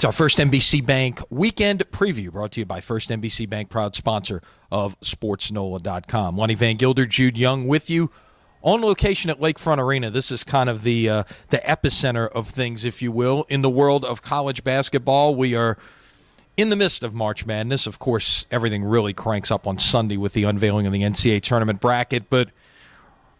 It's our First NBC Bank weekend preview, brought to you by First NBC Bank, proud sponsor of SportsNOLA.com. Lenny Vangilder, Jude Young with you on location at Lakefront Arena. This is kind of the epicenter of things, if you will, in the world of college basketball. We are in the midst of March Madness. Of course, everything really cranks up on Sunday with the unveiling of the NCAA tournament bracket, but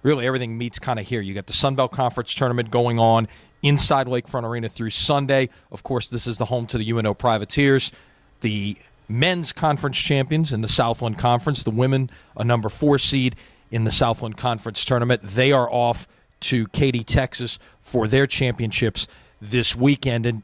really everything meets kind of here. You got the Sun Belt Conference tournament going on inside Lakefront Arena through Sunday. Of course, this is the home to the UNO Privateers, the men's conference champions in the Southland Conference, the women a number 4 seed in the Southland Conference tournament. They are off to Katy, Texas for their championships this weekend. And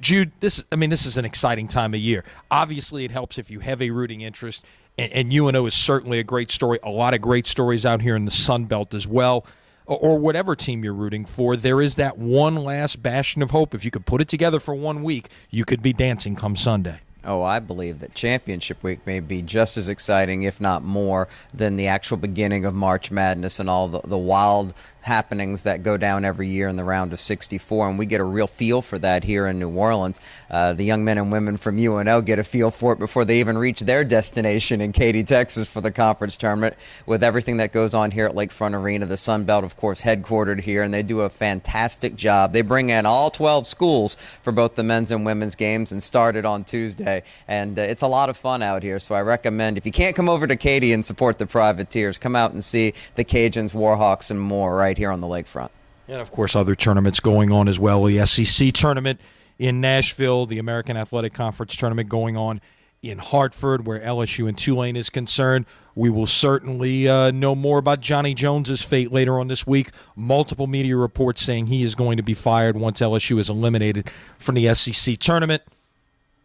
Jude, this is an exciting time of year. Obviously, it helps if you have a rooting interest, and UNO is certainly a great story. A lot of great stories out here in the Sun Belt as well. Or whatever team you're rooting for, there is that one last bastion of hope. If you could put it together for 1 week, you could be dancing come Sunday. Oh, I believe that championship week may be just as exciting, if not more, than the actual beginning of March Madness and all the wild happenings that go down every year in the round of 64, and we get a real feel for that here in New Orleans. The young men and women from UNO get a feel for it before they even reach their destination in Katy, Texas for the conference tournament, with everything that goes on here at Lakefront Arena. The Sun Belt, of course, headquartered here, and they do a fantastic job. They bring in all 12 schools for both the men's and women's games and started on Tuesday, and it's a lot of fun out here. So I recommend, if you can't come over to Katy and support the Privateers, come out and see the Cajuns, Warhawks, and more right here on the lakefront. And, of course, other tournaments going on as well. The SEC tournament in Nashville, the American Athletic Conference tournament going on in Hartford, where LSU and Tulane is concerned. We will certainly know more about Johnny Jones's fate later on this week. Multiple media reports saying he is going to be fired once LSU is eliminated from the SEC tournament.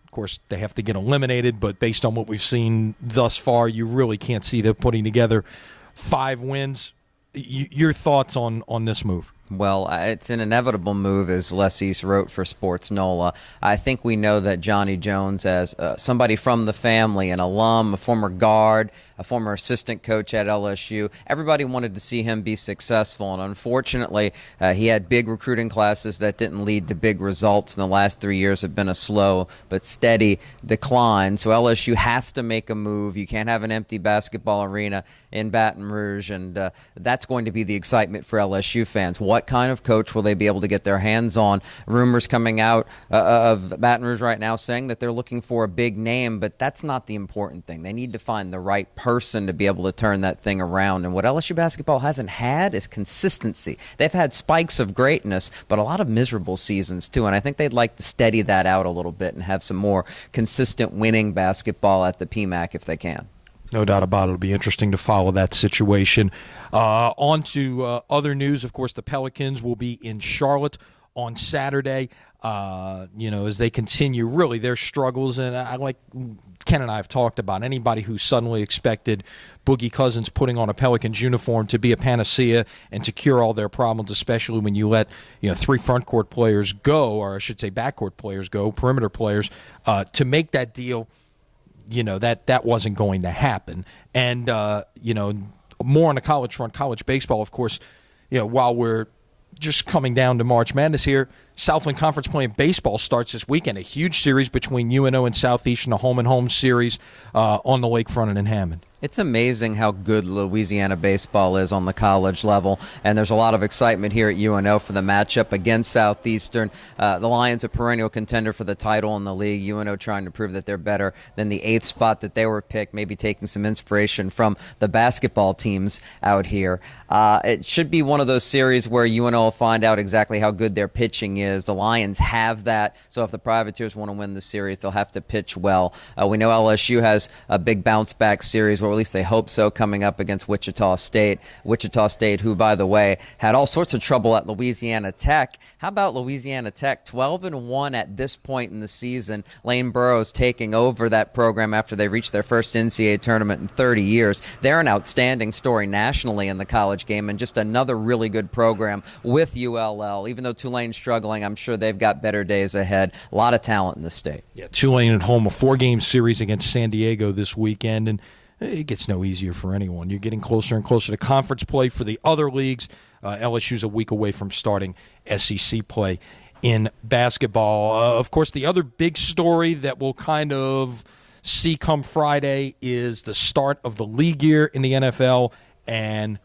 Of course, they have to get eliminated, but based on what we've seen thus far, you really can't see them putting together 5 wins. Your thoughts on this move? Well, it's an inevitable move, as Les East wrote for SportsNOLA. I think we know that Johnny Jones, as somebody from the family, an alum, a former guard, a former assistant coach at LSU, everybody wanted to see him be successful. And unfortunately, he had big recruiting classes that didn't lead to big results. In the last 3 years have been a slow but steady decline. So LSU has to make a move. You can't have an empty basketball arena in Baton Rouge, and that's going to be the excitement for LSU fans. What kind of coach will they be able to get their hands on? Rumors coming out of Baton Rouge right now saying that they're looking for a big name, but that's not the important thing. They need to find the right person to be able to turn that thing around, and what LSU basketball hasn't had is consistency. They've had spikes of greatness, but a lot of miserable seasons too, and I think they'd like to steady that out a little bit and have some more consistent winning basketball at the PMAC if they can. No doubt about it. It'll be interesting to follow that situation. On to other news. Of course, the Pelicans will be in Charlotte on Saturday, as they continue really their struggles. And I like Ken and I have talked about, anybody who suddenly expected Boogie Cousins putting on a Pelicans uniform to be a panacea and to cure all their problems, especially when you let 3 front court players go, or I should say backcourt players go, perimeter players, to make that deal. That wasn't going to happen. And, more on the college front, college baseball, of course, while we're just coming down to March Madness here, Southland Conference playing baseball starts this weekend. A huge series between UNO and Southeastern, a home-and-home series on the lakefront and in Hammond. It's amazing how good Louisiana baseball is on the college level, and there's a lot of excitement here at UNO for the matchup against Southeastern. The Lions, a perennial contender for the title in the league. UNO trying to prove that they're better than the 8th spot that they were picked, maybe taking some inspiration from the basketball teams out here. It should be one of those series where UNO will find out exactly how good their pitching is. The Lions have that, so if the Privateers want to win the series, they'll have to pitch well. We know LSU has a big bounce-back series, or at least they hope so, coming up against Wichita State. Wichita State, who, by the way, had all sorts of trouble at Louisiana Tech. How about Louisiana Tech, 12-1 at this point in the season? Lane Burroughs taking over that program after they reached their first NCAA tournament in 30 years. They're an outstanding story nationally in the college game, and just another really good program with ULL. Even though Tulane's struggling, I'm sure they've got better days ahead. A lot of talent in the state. Yeah, Tulane at home, a 4-game series against San Diego this weekend, and it gets no easier for anyone. You're getting closer and closer to conference play for the other leagues. LSU's a week away from starting SEC play in basketball. Of course, the other big story that we'll kind of see come Friday is the start of the league year in the NFL, and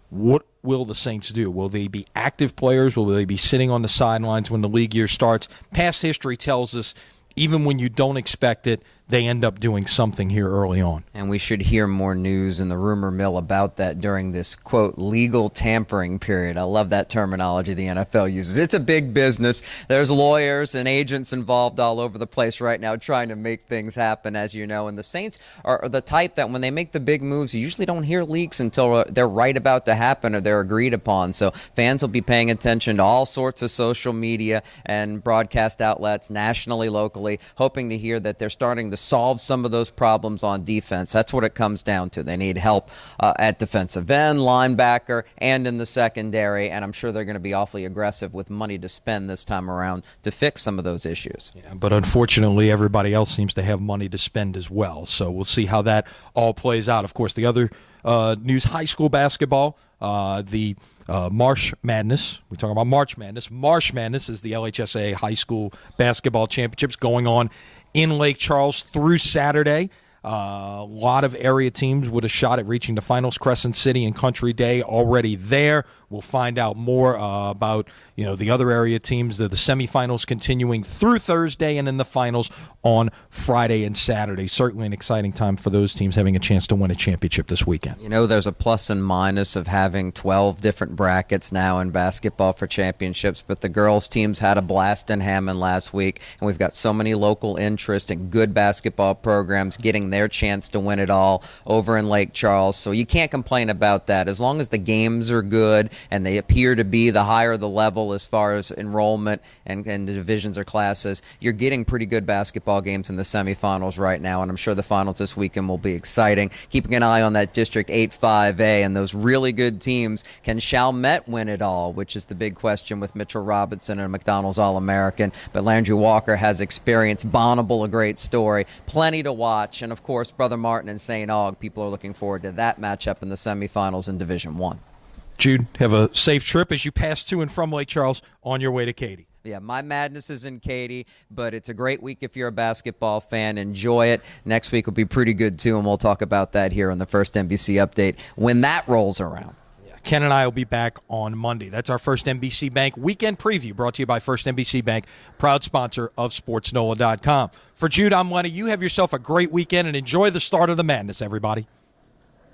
what will the Saints do? Will they be active players? Will they be sitting on the sidelines when the league year starts? Past history tells us even when you don't expect it, they end up doing something here early on. And we should hear more news in the rumor mill about that during this, quote, legal tampering period. I love that terminology the NFL uses. It's a big business. There's lawyers and agents involved all over the place right now trying to make things happen, as you know. And the Saints are the type that when they make the big moves, you usually don't hear leaks until they're right about to happen or they're agreed upon. So fans will be paying attention to all sorts of social media and broadcast outlets, nationally, locally, hoping to hear that they're starting to solve some of those problems on defense. That's what it comes down to. They need help at defensive end, linebacker, and in the secondary, and I'm sure they're going to be awfully aggressive with money to spend this time around to fix some of those issues. Yeah, but unfortunately, everybody else seems to have money to spend as well, so we'll see how that all plays out. Of course, the other news, high school basketball, the March Madness. We talk about March Madness. March Madness is the LHSAA High School Basketball Championships going on in Lake Charles through Saturday. A lot of area teams with a shot at reaching the finals. Crescent City and Country Day already there. We'll find out more about the other area teams. The semifinals continuing through Thursday, and then the finals on Friday and Saturday. Certainly an exciting time for those teams having a chance to win a championship this weekend. There's a plus and minus of having 12 different brackets now in basketball for championships, but the girls' teams had a blast in Hammond last week, and we've got so many local interest and good basketball programs getting their chance to win it all over in Lake Charles. So you can't complain about that. As long as the games are good and they appear to be the higher the level as far as enrollment and the divisions or classes, you're getting pretty good basketball games in the semifinals right now, and I'm sure the finals this weekend will be exciting. Keeping an eye on that District 8-5A and those really good teams. Can Chalmette win it all, which is the big question with Mitchell Robinson and McDonald's All-American, but Landry Walker has experience. Bonneville, a great story. Plenty to watch, and of course, Brother Martin and St. Aug. People are looking forward to that matchup in the semifinals in Division 1. Jude, have a safe trip as you pass to and from Lake Charles on your way to Katy. Yeah, my madness is in Katy, but it's a great week if you're a basketball fan. Enjoy it. Next week will be pretty good, too, and we'll talk about that here on the First NBC Update when that rolls around. Ken and I will be back on Monday. That's our First NBC Bank weekend preview brought to you by First NBC Bank, proud sponsor of SportsNOLA.com. For Jude, I'm Lenny. You have yourself a great weekend and enjoy the start of the madness, everybody.